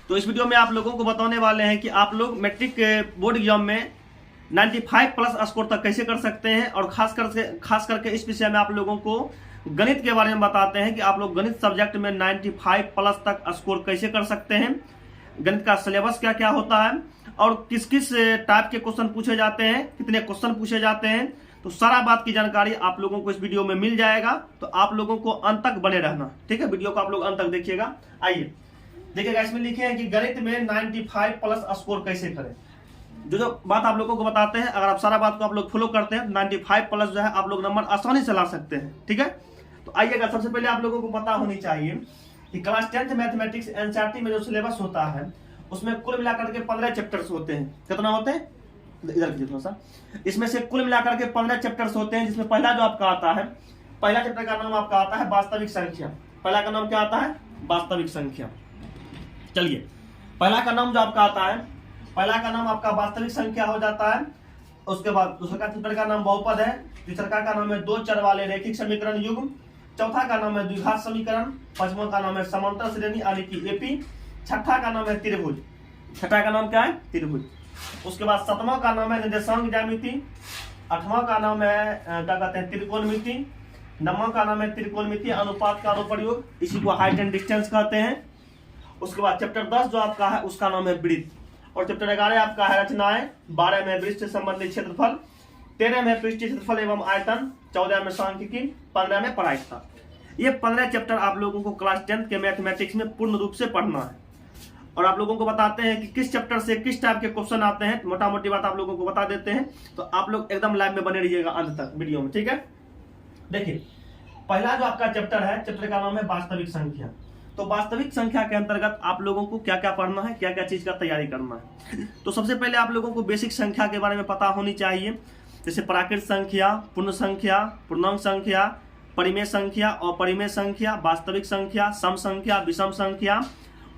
तो इस वीडियो में आप लोगों को बताने वाले हैं कि आप लोग मैट्रिक बोर्ड एग्जाम में 95 प्लस स्कोर तक कैसे कर सकते हैं, और खास करके इस विषय में आप लोगों को गणित के बारे में बताते हैं कि आप लोग गणित सब्जेक्ट में 95 प्लस तक स्कोर कैसे कर सकते हैं, गणित का सिलेबस क्या क्या होता है और किस किस टाइप के क्वेश्चन पूछे जाते हैं, कितने क्वेश्चन पूछे जाते हैं। तो सारा बात की जानकारी आप लोगों को इस वीडियो में मिल जाएगा, तो आप लोगों को अंत तक बने रहना, ठीक है। वीडियो को आप लोग अंत तक देखिएगा। आइए देखिएगा, इसमें लिखे हैं कि गणित में 95 प्लस स्कोर कैसे करें। जो बात आप लोगों को बताते हैं, अगर आप सारा बात को आप लोग फॉलो करते हैं 95 प्लस जो है आप लोग नंबर आसानी से ला सकते हैं, ठीक है। तो आइएगा, सबसे पहले आप लोगों को पता होनी चाहिए कि क्लास 10th मैथमेटिक्स एनसीईआरटी में जो सिलेबस होता है उसमें कुल मिलाकर के 15 चैप्टर्स होते हैं। कितना होते हैं, इधर कीजिए थोड़ा सा। इसमें से कुल मिलाकर के 15 चैप्टर्स होते हैं, जिसमें पहला जो आपका आता है, पहला चैप्टर का नाम आपका आता है वास्तविक संख्या। पहला का नाम क्या आता है, वास्तविक संख्या। चलिए, पहला का नाम जो आपका आता है, पहला का नाम आपका वास्तविक संख्या हो जाता है। उसके बाद दूसरा चैप्टर का नाम बहुपद है, तीसरा का नाम है दो चर वाले रैखिक समीकरण युग्म, चौथा का नाम है द्विघात समीकरण, पांचवा का नाम है समांतर श्रेणी यानी कि एपी, छठा का नाम है त्रिभुज। छठा का नाम क्या है, त्रिभुज। उसके बाद सातवां का नाम है निर्देशांक ज्यामिति, आठवां का नाम है क्या कहते हैं, त्रिकोणमिति, नौवां का नाम है त्रिकोणमिति अनुपात का अनुप्रयोग, इसी को हाइट एंड डिस्टेंस कहते हैं। उसके बाद चैप्टर 10 जो आपका है उसका नाम है वृत्त, और चैप्टर 11 आपका है रचनाएं, 12 में वृत्त से संबंधित क्षेत्रफल, 13 में पृष्ठीय क्षेत्रफल एवं आयतन, 14 में सांख्यिकी, 15 में परायिकता। ये 15 चैप्टर आप लोगों को क्लास 10th के मैथमेटिक्स में पूर्ण रूप से पढ़ना है, और आप लोगों को बताते हैं कि किस चैप्टर से किस टाइप के क्वेश्चन आते हैं। मोटा मोटी बात आप लोगों को बता देते हैं, तो आप लोग एकदम लाइव में बने रहिएगा अंत तक वीडियो में, ठीक है। देखिए, पहला जो आपका चैप्टर है, चैप्टर का नाम है वास्तविक संख्या। तो वास्तविक संख्या के अंतर्गत आप लोगों को क्या क्या पढ़ना है, क्या क्या चीज का तैयारी करना है। तो सबसे पहले आप लोगों को बेसिक संख्या के बारे में पता होनी चाहिए, जैसे प्राकृत संख्या, पूर्ण संख्या, पूर्णांक संख्या, परिमेय संख्या, अपरिमेय संख्या, वास्तविक संख्या, सम संख्या, विषम संख्या,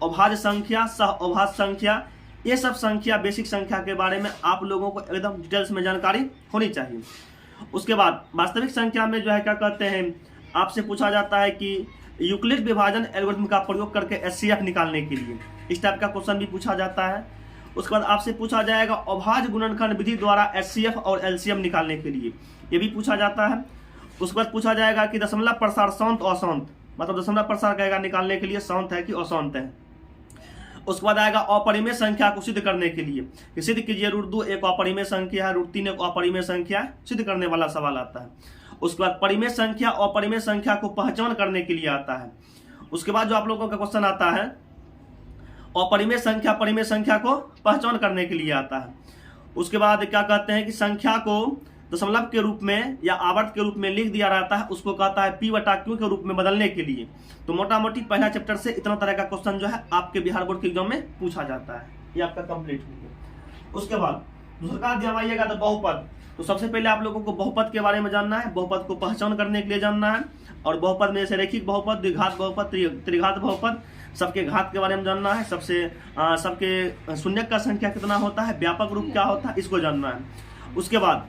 अभाज्य संख्या, सह अभाज्य संख्या। ये सब संख्या, बेसिक संख्या के बारे में आप लोगों को एकदम डिटेल्स में जानकारी होनी चाहिए। उसके बाद वास्तविक संख्या में जो है क्या कहते हैं, आपसे पूछा जाता है कि यूक्लिड विभाजन एल्गोरिथम का प्रयोग करके एचसीएफ निकालने के लिए इस टाइप का क्वेश्चन भी पूछा जाता है। उसके बाद आपसे पूछा जाएगा अभाज्य गुणनखंड विधि द्वारा एचसीएफ और एलसीएम निकालने के लिए, ये भी पूछा जाता है। उसके बाद पूछा जाएगा कि दशमलव प्रसार शांत अशांत, मतलब दशमलव प्रसार कहेगा निकालने के लिए शांत है कि अशांत है। उसके बाद आएगा अपरिमेय संख्या को सिद्ध करने के लिए कि सिद्ध कीजिए √2 एक अपरिमेय संख्या है, √3 एक अपरिमेय संख्या है, सिद्ध करने वाला सवाल आता है। उसके बाद परिमेय संख्या और अपरिमेय संख्या को पहचान करने के लिए आता है। उसके बाद जो आप लोगों का क्वेश्चन आता है, अपरिमेय संख्या परिमेय संख्या को पहचान करने के लिए आता है। उसके बाद क्या कहते हैं कि संख्या को दशमलव के रूप में या आवर्त के रूप में लिख दिया रहता है, उसको कहता है P/Q के रूप में बदलने के लिए। तो मोटा मोटी पहला चैप्टर से इतना तरह का क्वेश्चन जो है आपके बिहार बोर्ड के एग्जाम में पूछा जाता है। ये आपका कंप्लीट हो गया। उसके बाद दूसरा अध्याय आइएगा तो बहुपद। तो सबसे पहले आप लोगों को बहुपद के बारे में जानना है, बहुपद को पहचान करने के लिए जानना है, और बहुपद में जैसे रैखिक बहुपद, द्विघात बहुपद, त्रिघात बहुपद, सबके घात के बारे में जानना है, सबके शून्यक का संख्या कितना होता है, व्यापक रूप क्या होता है, इसको जानना है। उसके बाद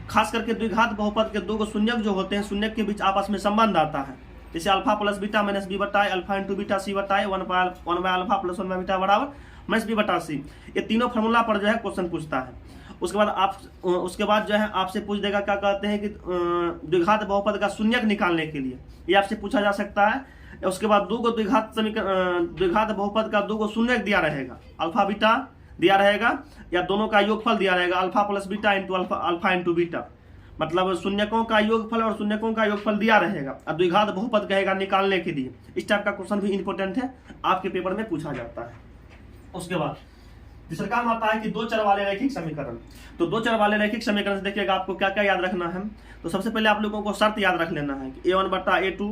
खास करके द्विघात बहुपद के दो शून्यक जो होते हैं, शून्यक के बीच आपस में संबंध आता है, जैसे alpha plus beta minus b बटा अल्फा इंटू बीटा सी बटा 1/अल्फा प्लस 1/बीटा बराबर माइनस बी बटा सी। ये तीनों फार्मूला पर जो है क्वेश्चन पूछता है। उसके बाद जो है आपसे पूछ देगा क्या कहते हैं कि द्विघात बहुपद का शून्यक निकालने के लिए, ये आपसे पूछा जा सकता है। उसके बाद द्विघात बहुपद का 2 शून्यक दिया रहेगा, अल्फा बीटा दिया रहेगा, या दोनों का योगफल दिया रहेगा, alpha plus beta into alpha into beta, मतलब शून्यकों का योगफल और शून्यकों का योगफल दिया रहेगा, और द्विघात बहुपद कहेगा निकालने के लिए। इस टाइप का क्वेश्चन भी इंपॉर्टेंट है, आपके पेपर में पूछा जाता है। उसके बाद तीसरा काम आता है कि दो चर वाले रैखिक समीकरण। तो दो चर वाले रैखिक समीकरण से देखिएगा आपको क्या क्या याद रखना है। तो सबसे पहले आप लोगों को शर्त याद रख लेना है कि a1/a2,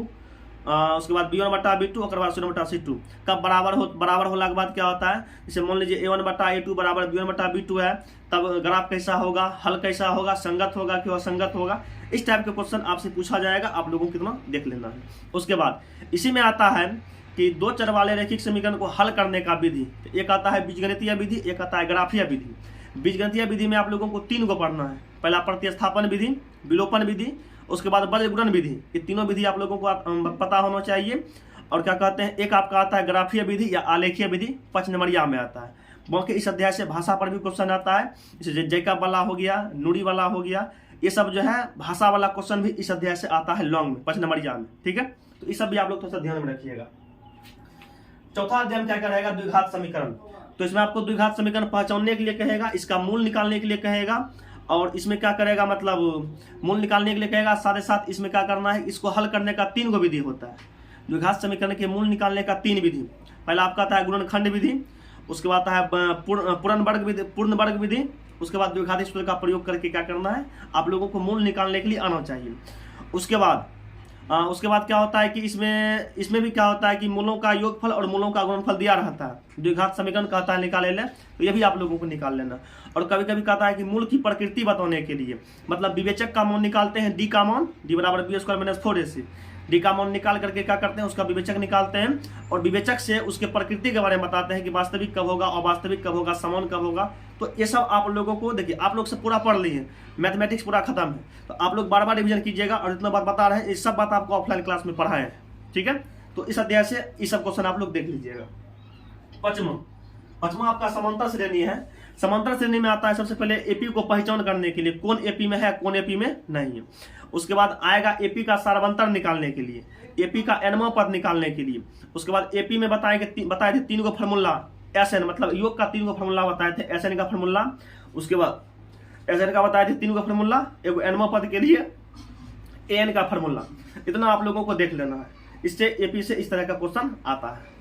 उसके बाद b1/b2, और बाद c1/c2 कब बराबर होला के बाद क्या होता है, जैसे मान लीजिए a1/a2 बराबर b1/b2 है, तब ग्राफ कैसा होगा, हल कैसा होगा, संगत होगा कि असंगत होगा। इस टाइप के क्वेश्चन आपसे पूछा जाएगा, आप लोगों को कितना देख लेना है। उसके बाद इसी में आता है कि दो चर वाले रैखिक समीकरण को हल करने का विधि। एक आता है बीजगणितीय विधि, एक आता है ग्राफीय विधि। बीजगणितीय विधि में आप लोगों को 3 को पढ़ना है। पहला प्रतिस्थापन विधि, विलोपन विधि, उसके बाद बज्र गुणन विधि। ये तीनों विधि आप लोगों को पता होना चाहिए। और क्या कहते हैं, एक आपका आता है ग्राफीय विधि या आलेखीय विधि, 5 नंबरिया में आता है। बाकी इस अध्याय से भाषा पर भी क्वेश्चन आता है, जैसे जैकब वाला हो गया, नुड़ी वाला हो गया, ये सब जो है भाषा वाला क्वेश्चन भी इस अध्याय से आता है लॉन्ग में, 5 नंबरिया में। ठीक है, तो ये सब भी आप लोग थोड़ा सा ध्यान में रखिएगा। चौथा अध्याय क्या करेगा, द्विघात समीकरण। तो इसमें आपको द्विघात समीकरण पहचानने के लिए कहेगा, इसका मूल निकालने के लिए कहेगा, और इसमें क्या करेगा, मतलब मूल निकालने के लिए कहेगा, साथ ही साथ इसमें क्या करना है, इसको हल करने का 3 गो विधि होता है। द्विघात समीकरण के मूल निकालने का 3 विधि। पहला आपका आता है गुणनखंड विधि, उसके बाद आता है पूर्ण वर्ग विधि, उसके बाद द्विघात सूत्र का प्रयोग करके क्या करना है, आप लोगों को मूल निकालने के लिए आना चाहिए। उसके बाद क्या होता है कि इसमें भी क्या होता है कि मूलों का योगफल और मूलों का गुणनफल दिया रहता है। द्विघात समीकरण कहता है निकाले ले, तो ये भी आप लोगों को निकाल लेना। और कभी कभी कहता है कि मूल की प्रकृति बताने के लिए, मतलब विवेचक का मान निकालते हैं, डी का मान, डी बराबर B square minus 4ac, D का मान निकाल करके क्या करते हैं, उसका विवेचक निकालते हैं, और विवेचक से उसके प्रकृति के बारे में बताते हैं कि वास्तविक कब होगा, अवास्तविक कब होगा, समान कब होगा। तो ये सब आप लोगों को देखिए, आप लोग से पूरा पढ़ लिए, मैथमेटिक्स पूरा खत्म है, तो आप लोग बार बार रिवीजन कीजिएगा। और जितना बात बता रहे हैं, ये सब बात आपको ऑफलाइन क्लास में पढ़ाए हैं। ठीक है, तो इस अध्याय से ये सब क्वेश्चन आप लोग देख लीजिएगा। पांचवा आपका समांतर श्रेणी है। समांतर श्रेणी में आता है सबसे पहले एपी को पहचान करने के लिए, कौन एपी में है, कौन एपी में नहीं है। उसके बाद आएगा एपी का सार्वंतर निकालने के लिए, एपी का एनमो पद निकालने के लिए। उसके बाद एपी में बताए थे 3 गो फार्मूला, एसएन मतलब योग का 3 गो फार्मूला बताए थे, एसएन का फार्मूला। उसके बाद एसएन का बताए थे 3 गो फार्मूला, एगो एनमो पद के लिए एन का फार्मूला। इतना आप लोगों को देख लेना है, इससे एपी से इस तरह का क्वेश्चन आता है।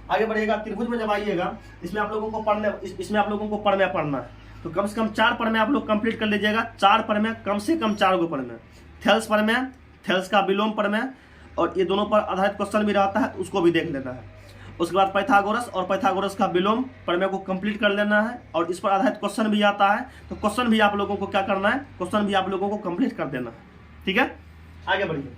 आगे बढ़िएगा, त्रिभुज में जब आइएगा, इसमें आप लोगों को पढ़ना है, तो कम से कम 4 प्रमेय आप लोग कंप्लीट कर लीजिएगा। 4 प्रमेय, कम से कम 4 गो प्रमेय, थेल्स प्रमेय, थेल्स का विलोम प्रमेय, और ये दोनों पर आधारित क्वेश्चन भी रहता है, उसको भी देख लेना है। उसके बाद पाइथागोरस और पाइथागोरस का विलोम प्रमेय को कंप्लीट कर लेना है, और इस पर आधारित क्वेश्चन भी आता है, तो क्वेश्चन भी आप लोगों को क्या करना है, क्वेश्चन भी आप लोगों को कंप्लीट कर देना है। ठीक है, आगे बढ़िए।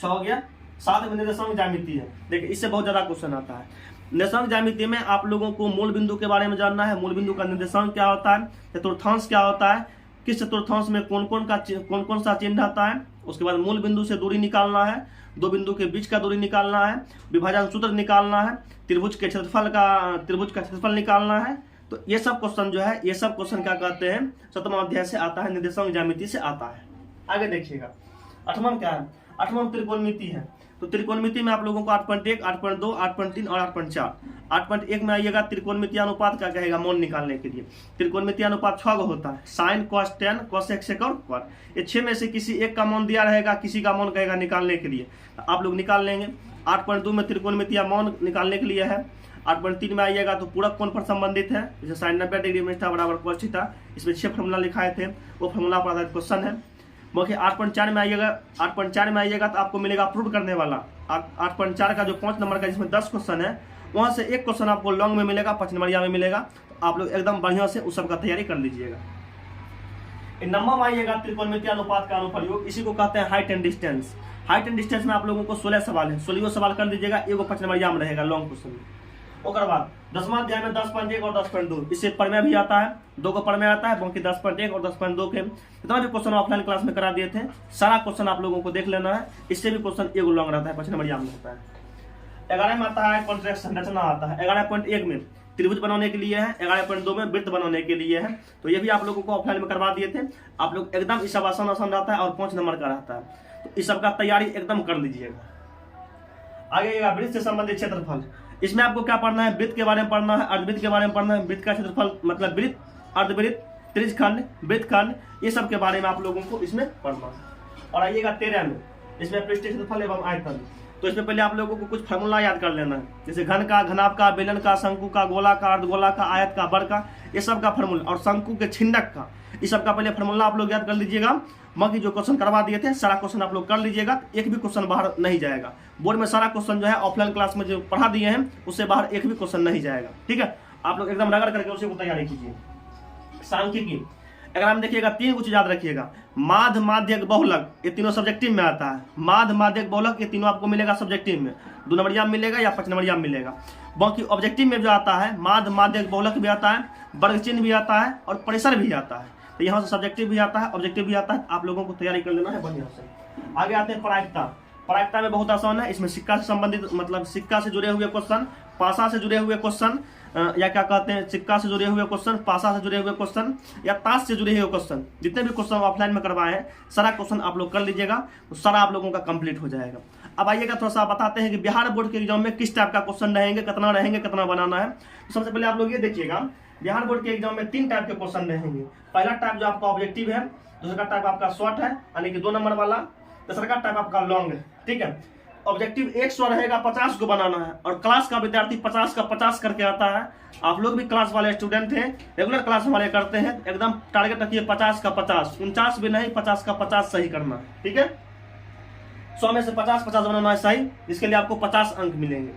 6 हो गया। 7 में निर्देशांक ज्यामिति है। देखिए, इससे बहुत ज्यादा क्वेश्चन आता है। निर्देशांक ज्यामिति में आप लोगों को मूल बिंदु के बारे में जानना है, मूल बिंदु का निर्देशांक क्या होता है, चतुर्थांश क्या होता है, किस चतुर्थांश में कौन कौन सा चिन्ह आता है। उसके बाद मूल बिंदु से दूरी निकालना है, 2 बिंदु के बीच का दूरी निकालना है, विभाजन सूत्र निकालना है, त्रिभुज का क्षेत्रफल निकालना है। तो ये सब क्वेश्चन जो है, ये सब क्वेश्चन क्या कहते हैं, 7वां अध्याय से आता है, निर्देशांक ज्यामिति से आता है। आगे देखिएगा, 8वां क्या है, 8वां त्रिकोणमिति है। तो त्रिकोणमिति में आप लोगों को 8.1, 8.2, 8.3 और 8.4। 8.1 में आइएगा, त्रिकोणमिति अनुपात क्या कहेगा, मान निकालने के लिए। त्रिकोणमिति अनुपात 6 होता है, साइन, कॉस, टेन, कोसेक, सेक और क्वाड। ये 6 में से किसी एक का मान दिया रहेगा, किसी का मान कहेगा निकालने के लिए, आप लोग निकाल लेंगे। 8.2 में त्रिकोणमिति मान निकालने के लिए है। 8.3 में आइएगा तो पूरक कोण पर संबंधित है, जैसे साइन 90 डिग्री में थीटा बराबर cos थीटा। इसमें 6 फॉर्मूला लिखाए थे, वो फॉर्मूला पर आधारित क्वेश्चन है। बाकी 8.4 में आइएगा तो आपको मिलेगा प्रूव करने वाला। 8.4 का जो 5 नंबर का जिसमें 10 क्वेश्चन है, वहां से एक क्वेश्चन आपको लॉन्ग में मिलेगा, 5 नंबरिया में मिलेगा। तो आप लोग एकदम बढ़िया से उस सब का तैयारी कर लीजिएगा। नंबर में आइएगा, त्रिकोणमितीय अनुपात का अनुप्रयोग, इसी को कहते हैं height and distance. Height and distance में आप लोगों को 16 सवाल है, 16 सवाल कर लीजिएगा, एगो 5 नंबरिया में रहेगा लॉन्ग क्वेश्चन। उसके बाद 10वां अध्याय में 10.1 और 10.2, इससे प्रमेय भी आता है, 2 को प्रमेय आता है, बाकी 10.1 और 10.2 के जितना भी क्वेश्चन ऑफलाइन क्लास में करा दिए थे, सारा क्वेश्चन आप लोगों को देख लेना है। इससे भी क्वेश्चन एगो लॉन्ग रहता है, 5 नंबरिया में होता है। 11 में आता है कॉन्ट्रैक्ट संरचना आता है। 11.1 में त्रिभुज बनाने के लिए है, 11.2 में वृत्त बनाने के लिए है। तो ये भी आप लोगों को ऑफलाइन में करवा दिए थे, आप लोग एकदम इस सब आसान रहता है, और 5 नंबर का रहता है, तो इस सब का तैयारी एकदम कर लीजिएगा। आगे वृत्त से संबंधित क्षेत्रफल, इसमें आपको क्या पढ़ना है, वृत्त के बारे में पढ़ना है, अर्धवृत्त के बारे में पढ़ना है, वृत्त का क्षेत्रफल मतलब वृत्त, अर्धवृत्त, त्रिज्यखंड, वृत्तखंड, ये सब के बारे में आप लोगों को इसमें पढ़ना है। और आइएगा 13 में, इसमें पृष्ठ क्षेत्रफल एवं आयतन। तो इसमें पहले आप लोगों को कुछ फार्मूला याद कर लेना है, जैसे घन का, घनाभ का, बेलन का, शंकु का, गोला का, अर्धगोला का, आयत का, वर्ग का, ये सब का फार्मूला, और शंकु के छिंडक का, इस सब का पहले फार्मूला आप लोग याद कर लीजिएगा। बाकी जो क्वेश्चन करवा दिए थे सारा क्वेश्चन आप लोग कर लीजिएगा, एक भी क्वेश्चन बाहर नहीं जाएगा। बोर्ड में सारा क्वेश्चन जो है ऑफलाइन क्लास में जो पढ़ा दिए हैं उससे बाहर एक भी क्वेश्चन नहीं जाएगा। ठीक है, आप लोग एकदम रगड़ करके उसी को तैयारी कीजिए। सांख्यिकी, अगर हम देखिएगा 3 कुछ याद रखिएगा, माध्य, माध्यक, बहुलक, ये तीनों सब्जेक्टिव में आता है। माध्य, माध्यक, बहुलक, ये तीनों आपको मिलेगा सब्जेक्टिव में, 2 नंबरिया में मिलेगा या 5 नंबरिया में मिलेगा। बाकी ऑब्जेक्टिव में जो आता है, माध्य, माध्यक, बहुलक भी आता है, वर्ग चिन्ह भी आता है, और परिसर भी आता है। तो यहाँ से सब्जेक्टिव भी आता है, ऑब्जेक्टिव भी आता है, आप लोगों को तैयारी कर लेना है बढ़िया से। आगे आते हैं प्रायिकता। प्रायिकता में बहुत आसान है। इसमें सिक्का से संबंधित मतलब सिक्का से जुड़े हुए क्वेश्चन, पासा से जुड़े हुए क्वेश्चन, या क्या कहते हैं सिक्का से जुड़े हुए क्वेश्चन, पासा से जुड़े हुए क्वेश्चन या ताश से जुड़े हुए क्वेश्चन, जितने भी क्वेश्चन ऑफलाइन में करवाए हैं सारा क्वेश्चन आप लोग कर लीजिएगा तो सारा आप लोगों का कंप्लीट हो जाएगा। अब आइएगा थोड़ा सा बताते हैं कि बिहार बोर्ड के एग्जाम में किस टाइप का क्वेश्चन रहेंगे, कितना बनाना है। तो सबसे पहले आप लोग ये देखिएगा, बिहार बोर्ड के एग्जाम में 3 टाइप के क्वेश्चन रहेंगे। पहला टाइप जो आपका ऑब्जेक्टिव है, दूसरा टाइप आपका शॉर्ट है यानी कि 2 नंबर वाला, तीसरा टाइप आपका लॉन्ग है। ठीक है, ऑब्जेक्टिव 100 रहेगा, 50 को बनाना है और क्लास का विद्यार्थी 50 का 50 करके आता है। आप लोग भी क्लास वाले स्टूडेंट हैं, रेगुलर क्लास वाले करते हैं, एकदम टारगेट रखिए 50 का 50, 49 भी नहीं 50 का 50 सही करना। ठीक है, 100 में से 50 बनाना है सही, जिसके लिए आपको 50 अंक मिलेंगे।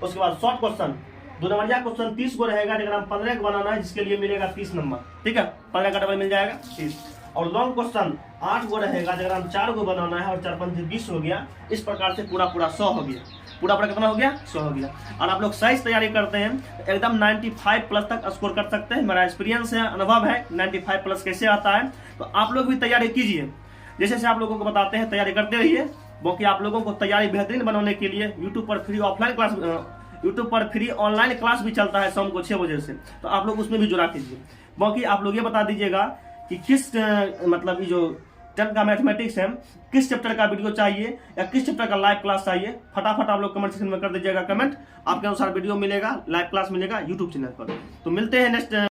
उसके बाद शॉर्ट क्वेश्चन 2 नंबरिया क्वेश्चन 30 को रहेगा, लेकिन 15 को बनाना है, जिसके लिए मिलेगा 30 नंबर। ठीक है, 15 का डबल मिल जाएगा 30। और लॉन्ग क्वेश्चन 8 को रहेगा, अगर हम 4 को बनाना है और 4 5 20 हो गया। इस प्रकार से पूरा 100 हो गया। पूरा कितना हो गया? 100 हो गया। और आप लोग सही से तैयारी करते हैं तो एकदम 95 प्लस तक स्कोर कर सकते हैं। मेरा एक्सपीरियंस है, अनुभव है 95 प्लस कैसे आता है। तो आप लोग भी तैयारी कीजिए, जैसे आप लोगों को बताते हैं तैयारी करते रहिए। बाकी आप लोगों को तैयारी बेहतरीन बनाने के लिए यूट्यूब पर फ्री ऑफलाइन क्लास, यूट्यूब पर फ्री ऑनलाइन क्लास भी चलता है शाम को 6 बजे से, तो आप लोग उसमें भी जुड़ा कीजिए। बाकी आप लोग ये बता दीजिएगा कि किस मतलब ये जो 10th का मैथमेटिक्स है, किस चैप्टर का वीडियो चाहिए या किस चैप्टर का लाइव क्लास चाहिए, फटाफट आप लोग कमेंट सेक्शन में कर दीजिएगा कमेंट। आपके अनुसार वीडियो मिलेगा, लाइव क्लास मिलेगा यूट्यूब चैनल पर। तो मिलते हैं नेक्स्ट